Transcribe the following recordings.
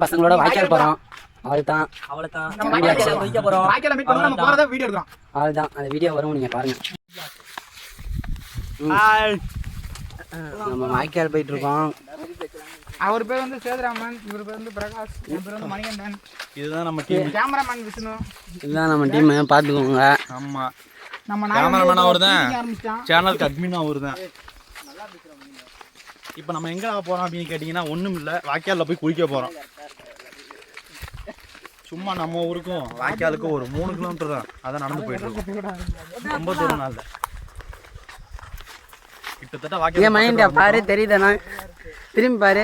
பசங்களோட வாய்க்கால் போறோம். அவ்வளவுதான் அந்த வீடியோ வரும், நீங்க பாருங்க. நம்ம வாய்க்கால் போயிட்டு இருக்கோம். அவர் பேர் வந்து சேதுராமன், இவர் பேர் வந்து பிரகாஷ், இவர் பேர் வந்து மணிகண்டன். இதுதான் நம்ம டீம். கேமராமேன் விஷ்ணு. இதுதான் நம்ம டீம், பாத்துக்கோங்க. ஆமா, நம்ம கேமராமேன் அவர்தான், சேனலுக்கு அட்மின் அவர்தான். இப்போ நம்ம எங்க போறோம் அப்படின்னு கேட்டீங்கன்னா ஒண்ணும் இல்ல, வாய்க்கால்ல போய் குளிக்க போறோம். சும்மா நம்ம ஊருக்கும் வாய்க்காலுக்கும் ஒரு 3 கிலோமீட்டர் தான், அதான் நடந்து போயிட்டு இருக்கோம். ரொம்ப தூரம் நாள் கிட்டத்தட்ட வாய்க்கால் மைண்டா பாரு, தெரியுதாண்ணா? திரும்பி பாரு.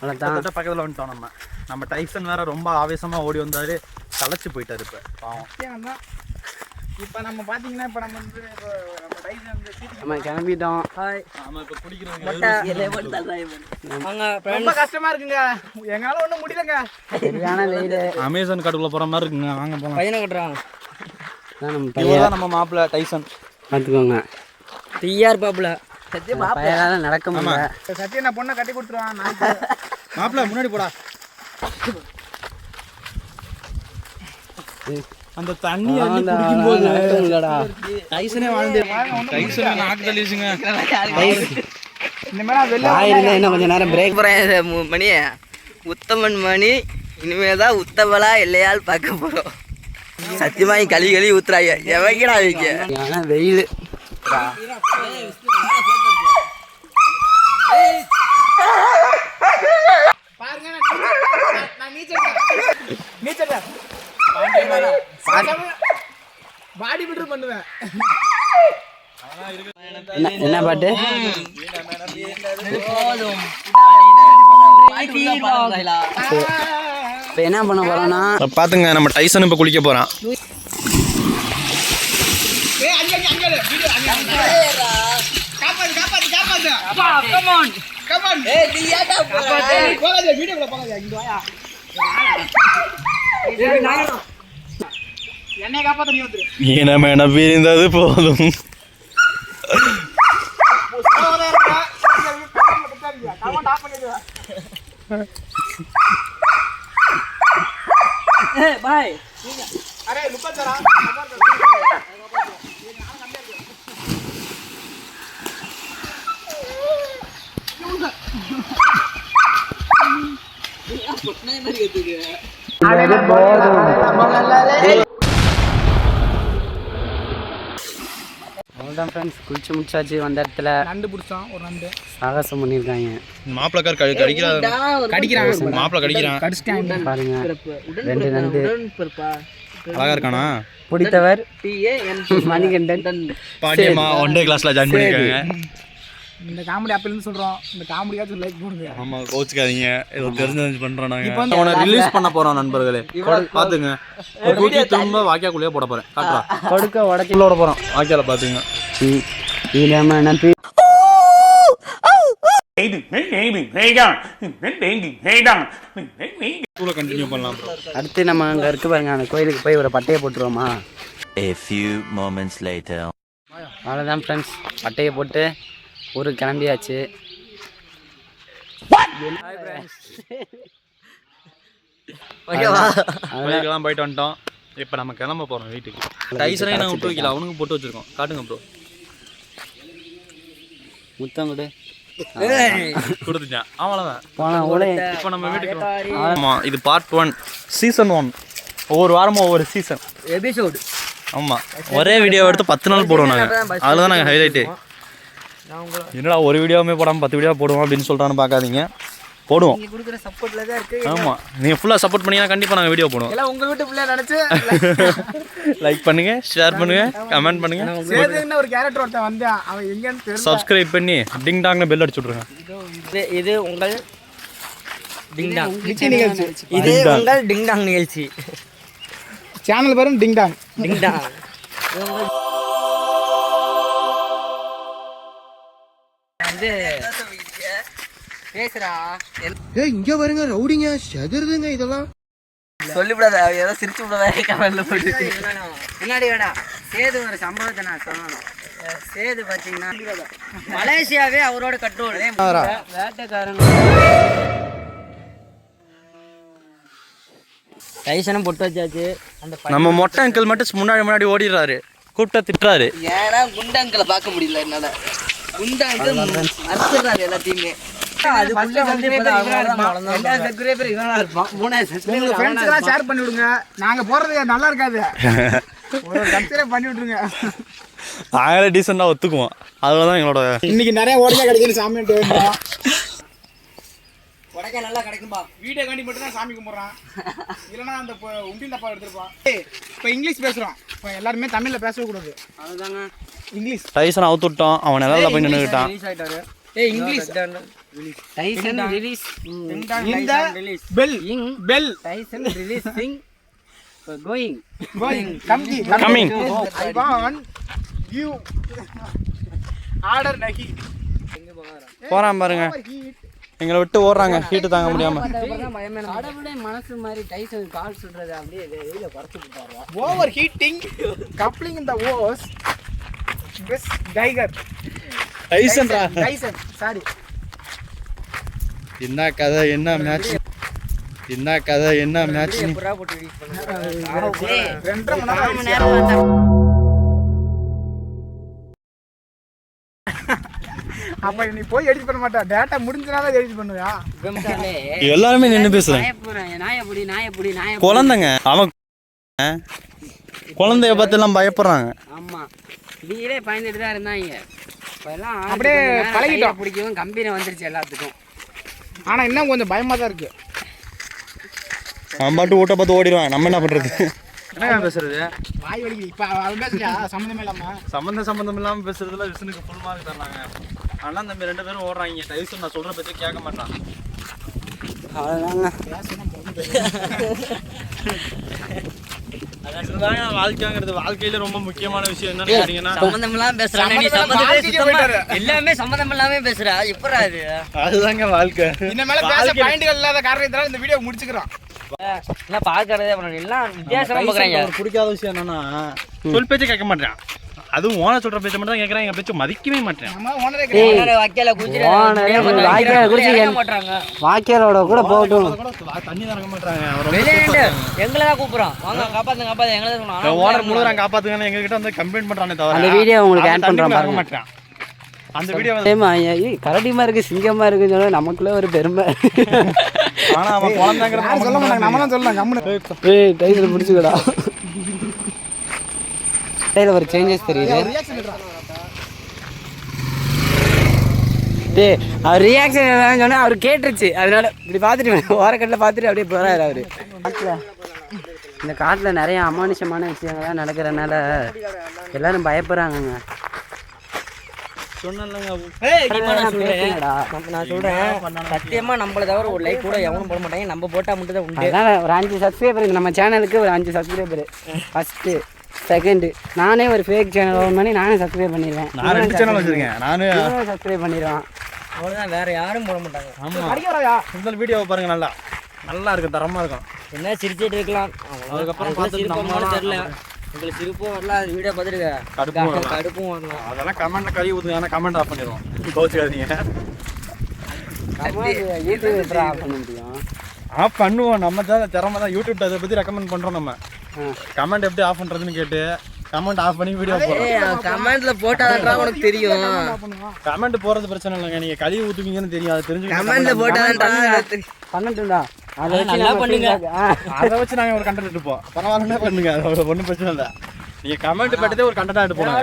கிட்டத்தட்ட பக்கத்துல வந்துட்டோம். நம்ம டைசன் வேற ரொம்ப ஆவேசமா ஓடி வந்தாரு, களைச்சு போயிட்டாரு. இப்ப பாவம். இப்போ நம்ம பாத்தீங்கன்னா இப்போ நம்ம வந்து நம்ம கிளம்பிட்டோம். நாம இப்ப குடிக்கிறது ரொம்ப கஷ்டமா இருக்குங்க, எங்களால ஒண்ணும் முடியலங்க. சரியான வெயில். அமேசான் காட்டுக்குள்ள போற மாதிரி இருக்குங்க. வாங்க போலாம். பையனை கட்டுறான் நம்ம மாப்பிள்ள டைசன், பாத்துக்கோங்க. டிஆர் பாப்புல பையனால நடக்க முடியல. சத்தியம் நான் பொண்ணை கட்டி கொடுத்துருவான். மாப்பிள்ள முன்னாடி போடா. அந்த தண்ணி குடிக்கும்போது டைசனே வாழ்ந்து டைசனே நாக்கு தள்ளிச்சுங்க. இன்னும் கொஞ்ச நேரம் பிரேக் போறேன். மணி உத்தமன் மணி இனிமேதான் உத்தவலா இல்லையால் பார்க்க போறோம். சத்தியமா கழி ஊத்துறாங்க. எவைக்கடா வைக்க வெயில். பாருங்க, நான் நீச்சல் பாடி பில்டர் பண்ணுவேன். என்ன பாட்டு? இப்ப என்ன பண்ண போறோம்னா பாத்துங்க, நம்ம டைசன் இப்ப குளிக்க போறான். என்னை காப்பாத்த நீ வந்து ஈனமேன பிரிந்தது போதும். அவ்வளோதான் ஃப்ரெண்ட்ஸ், குளிச்சு முடிச்சாச்சு. வந்த இடத்துல நண்டு பிடிச்சோம், ஒரு நண்டு சாகசம் பண்ணியிருக்காங்க. மாப்பிளக்கார் கடிக்கிறாங்க. மாப்பிள கடிக்கிறான் பாருங்க. 2 நண்டு அழகா இருக்கானா? பிடித்தவர் மணிகண்டன். பாண்டியம்மா ஒன் டே கிளாஸ்ல ஜாயின் பண்ணிருக்காங்க. இந்த காமெடி அப்பலேருந்து சொல்றோம், இந்த காமெடியாச்சும் லைக் போடுங்க. ஆமா, கோச்சுக்காதீங்க, ஏதோ தெரிஞ்சு பண்றோம். நாங்க இப்போ அவனை ரிலீஸ் பண்ண போறோம் நண்பர்களே, பாத்துங்க. தூக்கி திரும்ப வாய்க்காக்குள்ளேயே போட போறேன். காட்டுறா கொடுக்க உடச்சி போட போறோம் வாய்க்கால. பாத்துங்க. கண்டினியூ பண்ணலாம். அடுத்து நம்ம அங்க இருக்கு பாருங்க, அந்த கோயிலுக்கு போய் ஒரு பட்டையை போட்டுருவோமா? A few moments later. அவ்வளோதான் ஃப்ரெண்ட்ஸ், பட்டையை போட்டு ஊருக்கு கிளம்பியாச்சு. கோயிலுக்கெல்லாம் போயிட்டு வந்துட்டோம். இப்போ நம்ம கிளம்ப போறோம் வீட்டுக்கு. டைசனே நான் விட்டு வைக்கல, அவனுக்கு போட்டு வச்சிருக்கோம். காட்டுங்க ப்ரோ. முத்தம் கொடு. கொடுத்துட்டான். அவ்வளோதான். இப்போ நம்ம வீட்டுக்கு. ஆமா, இது பார்ட் 1 சீசன் 1. ஒவ்வொரு வாரமும் ஒவ்வொரு சீசன் எபிசோடு. ஆமாம், ஒரே வீடியோ எடுத்து 10 நாள் போடுவோம் நாங்கள். அதில் தான் நாங்கள் ஹைலைட்டு. என்னடா ஒரு வீடியோவுமே போடாமல் 10 வீடியோ போடுவோம் அப்படின்னு சொல்கிறான்னு பார்க்காதீங்க, போடுவோம். ஆமாம், நீங்கள் ஃபுல்லாக சப்போர்ட் பண்ணிங்கன்னா கண்டிப்பாக நாங்கள் வீடியோ போடுவோம். எல்லாம் உங்கள் வீட்டு பிள்ளைய நினச்சி லைக் பண்ணுங்கள், ஷேர் பண்ணுங்கள், கமெண்ட் பண்ணுங்கள். ஒரு கேரக்டர் ஒருத்தன் வந்தான், அவன் எங்கேன்னு தெரியல. சப்ஸ்கிரைப் பண்ணி டிங் டாங்னு பெல் அடிச்சு விட்ருங்க. இது உங்கள் டிங் டாங் நிகழ்ச்சி. இது உங்கள் டிங் டாங் நிகழ்ச்சி. சேனல் பேரும் டிங் டாங். டிங் டாங். பேசுறா. இங்க பாருங்க, ரவுடிங்க செதறுதுங்க. இதெல்லாம் சொல்லிவிடாத, ஏதோ சிரிச்சு விடாத. கமெண்ட்ல போட்டு பின்னாடி வேடா சேது ஒரு சம்பவத்தை நான் சொல்லணும். சேது பார்த்தீங்கன்னா மலேசியாவே அவரோட கண்ட்ரோல். வேட்டைக்காரன் டைசனும் பொட்டு வச்சாச்சு. நம்ம மொட்டை அங்கிள் மட்டும் முன்னாடி ஓடிடுறாரு, கூப்பிட்டா திட்டுறாரு. ஏன்னா குண்டு அங்கிளை பார்க்க முடியல என்னால. குண்டு அங்கிள் அறுத்துறாரு எல்லாத்தையுமே. ஷேர் பண்ணி விடுங்க. நாங்க போறது நல்லா இருக்காது, பண்ணி விட்டுருங்க. நாங்களே டீசெண்டாக ஒத்துக்குவோம். அதுலதான் எங்களோட இன்னைக்கு நிறைய உடனே கிடைக்குது சாமி. உடனே நல்லா கிடைக்கும்பா. வீடியோ காண்டி மட்டும் தான் சாமி கும்பிட்றான், இல்லைன்னா அந்த உண்டியல் டப்பா எடுத்துருப்பான். இப்போ இங்கிலீஷ் பேசுகிறோம், இப்போ எல்லாருமே தமிழில் பேசவே கூடாது. அதுதாங்க இங்கிலீஷ். டைசன் அவுத்து விட்டோம், அவன் நிலையில போய் நின்றுக்கிட்டான். இங்கிலீஷ் டைசன் ரிலீஸ் இந்த bell bell Tyson releasing going coming. I want you order நகி. போறான் பாருங்க, எங்களை விட்டு ஓடுறாங்க ஹீட்டு தாங்க முடியாம. கடவுளே மனசு மாதிரி டைசன் கால் சொல்றது அப்படியே வெளியில குறைச்சிட்டு போறா. ஓவர் ஹீட்டிங் கப்ளிங் இன் த ஓஸ் பெஸ் டைகர் டைசன் சாரி. என்ன கதை என்ன மேட்ச், என்ன கதை என்ன மேட்ச். புறா போட்டு ரிலீஸ் பண்ணுங்க. 2.5 மணி நேரம் பார்த்தா அப்ப நீ போய் எடிட் பண்ண மாட்டா, டேட்டா முடிஞ்சனால எடிட் பண்ணுவியா? எல்லாருமே நின்று பேசுறேன். குழந்தைங்க அவன் குழந்தைய பார்த்து எல்லாம் பயப்படுறாங்க. ஆமா, நீங்களே பயந்துட்டு தான் இருந்தாங்க. இப்பெல்லாம் அப்படியே பழகிட்டோம். பிடிக்கவும் கம்பெனி வந்துருச்சு எல்லாத்துக்கும். ஆனா இன்னும் கொஞ்சம் பயமா தான் இருக்கு. அவன் பாட்டு ஓட்ட பார்த்து ஓடிடுவான், நம்ம என்ன பண்றது? என்ன பேசுறது? வாய் வலிக்குது. இப்ப அவன் பேசுறியா சம்மந்தமே இல்லாம? சம்மந்தம் இல்லாம பேசுறதுல விஷ்ணுக்கு ஃபுல் மார்க் தராங்க. ஆனா நம்ம 2 பேரும் ஓடுறாங்க. டைசன் நான் சொல்ற பத்தி கேட்க மாட்டான். அதுதாங்க வாழ்க்கைங்கிறது. வாழ்க்கையில ரொம்ப முக்கியமான விஷயம் என்னன்னு கேட்டீங்கன்னா சம்மந்தம் இல்லாம பேசுறானே நீ. எல்லாமே சம்மந்தம் இல்லாம பேசுறா, எப்படா இது? அதுதாங்க வாழ்க்கை. இந்த மேல பேச பாயிண்ட்கள் இல்லாத காரணத்தினால இந்த வீடியோ முடிச்சுக்கிறோம். என்ன பாக்குறதே அப்புறம் எல்லாம் வித்தியாசமா பாக்குறாங்க. பிடிக்காத விஷயம் என்னன்னா சொல் பேச்சு கேட்க மாட்டேன். அதுவும் ஓனர் சொல்ற பேச்ச மட்டும் தான் கேட்கறேன், எங்க பேச்ச மதிக்கவே மாட்டேன். நம்ம ஓனரே வாக்கியால வாக்கியாலோட கூட போகட்டும். தண்ணி தரங்க மாட்டாங்க. எங்களை தான் கூப்பிடுறோம், வாங்க காப்பாத்து காப்பாத்து எங்களை தான். ஓனர் முழுவதும் காப்பாத்துங்க எங்க கிட்ட வந்து கம்ப்ளைண்ட் பண்றானே தவிர அந்த வீடியோ உங்களுக்கு ஆட் பண்றேன் பாருங்க. மாட்டேன் அந்த வீடியோ கரடிமா இருக்கு சிங்கமா இருக்குன்னு சொல்ல நமக்குள்ள ஒரு பெருமை. ஆனா அவன் குழந்தைங்கிறத சொல்ல மாட்டாங்க, நம்ம தான் சொல்லலாம். கம்முனு டைட்டில் பிடிச்சுக்கடா. டைட்டில் ஒரு சேஞ்சஸ் தெரியுது. டேய் அவர் ரியாக்ஷன் என்னன்னு சொன்னா அவர் கேட்டுருச்சு, அதனால இப்படி பார்த்துட்டு ஓரக்கட்டில் பார்த்துட்டு அப்படியே போறாரு அவரு. இந்த காட்டில் நிறைய அமானுஷமான விஷயங்கள்லாம் நடக்கிறனால எல்லாரும் பயப்படுறாங்கங்க. நான் சொல்றேன் சத்தியமா நம்மள தவிர ஒரு லைக் கூட எவனும் போட மாட்டாங்க. நம்ம போட்டா மட்டும் தான் உண்டு. அதனால ஒரு 5 சப்ஸ்கிரைபர் நம்ம சேனலுக்கு ஒரு 5 சப்ஸ்கிரைபர். ஃபர்ஸ்ட் செகண்ட் நானே ஒரு ஃபேக் சேனல் ஓபன் பண்ணி நானே சப்ஸ்கிரைப் பண்ணிடுவேன். நான் 2 சேனல் வச்சிருக்கேன், நானே சப்ஸ்கிரைப் பண்ணிடுவேன். அவ்வளவுதான், வேற யாரும் போட மாட்டாங்க. ஆமா அடிக்கறாயா இந்த வீடியோவை பாருங்க, நல்லா இருக்கு, தரமா இருக்கும். என்ன சிரிச்சிட்டு இருக்கலாம், அதுக்கப்புறம் பார்த்து நம்ம தெரியல. உங்களுக்கு சிரிப்பும் வரல, அது வீடியோ பார்த்துருக்க கடுப்பும் வரலாம். அதெல்லாம் கமெண்ட்ல கழுவி ஊத்துங்க, ஆனால் கமெண்ட் ஆஃப் பண்ணிடுவோம், கோச்சுக்காதீங்க. யூடியூப் ஆஃப் பண்ண முடியும், ஆஃப் பண்ணுவோம். நம்ம தான் திறமை தான், யூடியூப் அதை பற்றி ரெக்கமெண்ட் பண்ணுறோம். நம்ம கமெண்ட் எப்படி ஆஃப் பண்ணுறதுன்னு கேட்டு கமெண்ட் ஆஃப் பண்ணி வீடியோ போடுறோம். கமெண்ட்ல போட்டாதான் உனக்கு தெரியும். கமெண்ட் போறது பிரச்சனை இல்லைங்க, நீங்க கழுவி ஊத்துவீங்கன்னு தெரியும், அது தெரிஞ்சு கமெண்ட்ல போட்டாதான் பண்ணட்டும்டா. அதை நல்லா பண்ணுங்க, அதை வச்சு நாங்கள் ஒரு கண்டென்ட் எடுப்போம். பரவாயில்ல பண்ணுங்க, அது ஒன்றும் பிரச்சனை இல்லை. நீங்கள் கமெண்ட் பட்டதே ஒரு கண்டென்ட் எடுப்போம்.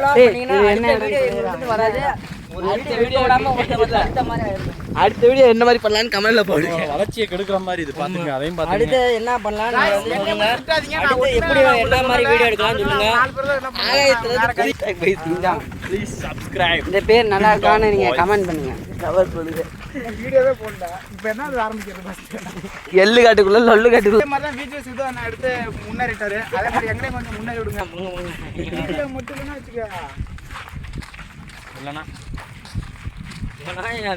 அடுத்த வீடியோ என்ன மாதிரி பண்ணலான்னு கமெண்ட்ல போடுங்க. வளர்ச்சியை கெடுக்கிற மாதிரி இது பாத்துங்க, அதையும் பாத்துங்க. அடுத்து என்ன பண்ணலாம், எப்படி என்ன மாதிரி வீடியோ எடுக்கலாம் சொல்லுங்க. Please subscribe. இந்த பேர் நல்லா இருக்கான்னு நீங்க கமெண்ட் பண்ணுங்க. கவர் பண்ணுங்க. வீடியோவே போடல, இப்போ என்ன ஆரம்பிக்கிறது? ஃபர்ஸ்ட் எள்ளு காட்டுக்குள்ள லொல்லு காட்டுக்குள்ள இந்த மாதிரி தான் வீடியோஸ் இது நான் எடுத்து முன்னேறிட்டாரு. அதே மாதிரி எங்களையும் கொஞ்சம் முன்னேறி விடுங்க. வீடியோ மட்டும் இல்லைன்னா வச்சுக்க, இல்லைண்ணா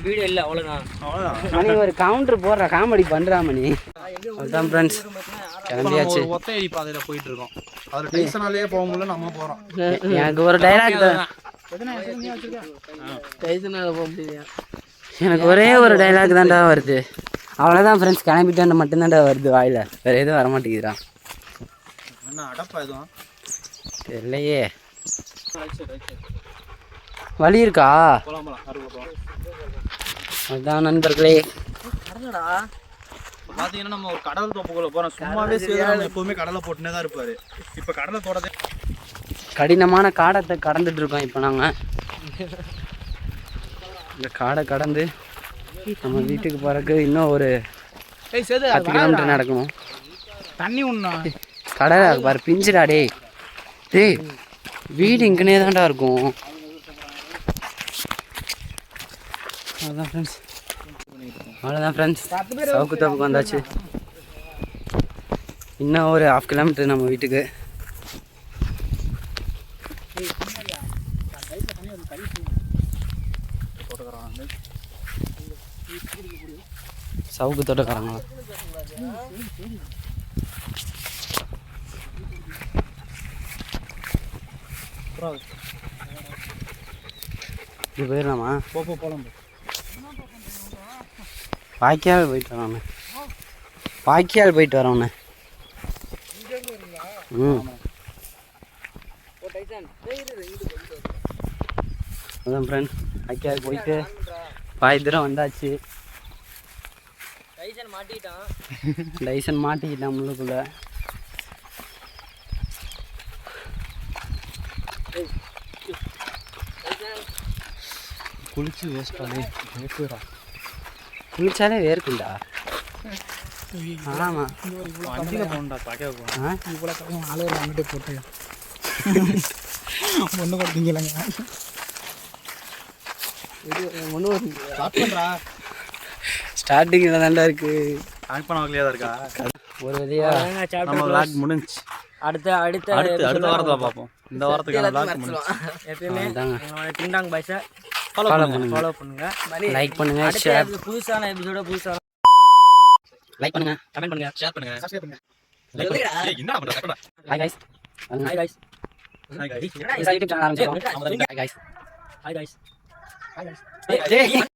வீடியோ இல்லை அவ்வளோதான். அவ்வளோதான். மணி ஒரு கவுண்டர் போடுற காமெடி பண்ணுறா மணி. அதுதான் ஃப்ரெண்ட்ஸ், கிளம்பியாச்சு. ஒத்தையடி பாதையில் போயிட்டு இருக்கோம், அதில் டென்ஷனாலேயே போக முடியல, நம்ம போகிறோம். எனக்கு ஒரு டைலாக் தான், எத்தனை நீ வச்சிருக்க? டைசனால போக முடியல. எனக்கு ஒரே ஒரு டைலாக் தான்டா வருது. அவ்வளோதான் ஃப்ரெண்ட்ஸ், கிளம்பிட்டான்னு மட்டும்தான்டா வருது வாயில், வேறு எதுவும் வரமாட்டேங்குதுடா. என்ன அடப்பா எதுவும் தெரியலையே. வழி இருக்கா? போலாம் அதுதான் நண்பர்களே. பார்த்தீங்கன்னா நம்ம ஒரு கடல் தோப்புக்குள்ள போகிறோம். சும்மாவே சேதுராமன் எப்போவுமே கடலை போட்டுனே தான் இருப்பார். இப்போ கடலை தோட்டத்தை கடினமான காடத்தை கடந்துட்டு இருக்கோம் இப்போ நாங்கள். இந்த காடை கடந்து நம்ம வீட்டுக்கு போகிறதுக்கு இன்னும் ஒரு 10 கிலோமீட்டர் நடக்கணும். தண்ணி ஒன்றும் கடலை பாரு பிஞ்சுடா டேய். டேய் வீடு இங்கனே தான்டா இருக்கும். அவ்வளோதான் ஃப்ரெண்ட்ஸ், சவுக்கு தோப்புக்கு வந்தாச்சு. இன்னும் ஒரு 1/2 கிலோமீட்டர் நம்ம வீட்டுக்கு. சவுக்கு தோட்டக்காரங்களா? இது போயிடலாமா? போகலாம். வாய்க்கால் போயிட்டு வரோண்ணே. வாய்க்கால் போயிட்டு வரோண்ணே. அதான் ஃப்ரெண்ட், வாய்க்கால் போயிட்டு பாதி தூரம் வந்தாச்சு. லைசன் மாட்டிக்கிட்டான் முள்ளுக்குள்ள. குளிச்சு வேஸ்ட் பண்ணி குளிச்சாலே வேர்க்குண்டா. ஆமாம் வண்டியில் போகணுண்டா, பார்க்க போகணும். இவ்வளோ ஆளுநர் அங்கிட்டே போட்டு ஒன்று கொடுத்தீங்களங்க. ஸ்டார்டிங்கில் தாண்டா இருக்கு. ஆன் பண்ண வகையாக தான் இருக்கா? ஒரு வழியா நம்ம vlog முடிஞ்சுச்சு. அடுத்த அடுத்த வாரத்தில் பார்ப்போம். இந்த வாரத்துக்கான vlog முடிஞ்சுச்சு. எப்பயுமே டிங்டாங் பாய்ஸை ஃபாலோ பண்ணுங்க. ஃபாலோ பண்ணுங்க. லைக் பண்ணுங்க, ஷேர் புதுசான எபிசோட லைக் பண்ணுங்க, கமெண்ட் பண்ணுங்க, ஷேர் பண்ணுங்க, சப்ஸ்கிரைப் பண்ணுங்க. சொல்லுடா. என்ன பண்ணுறா? Hi guys. Hi guys. YouTube channel ஆரம்பிச்சிருக்கோம். Hi guys. Hi guys. டேய்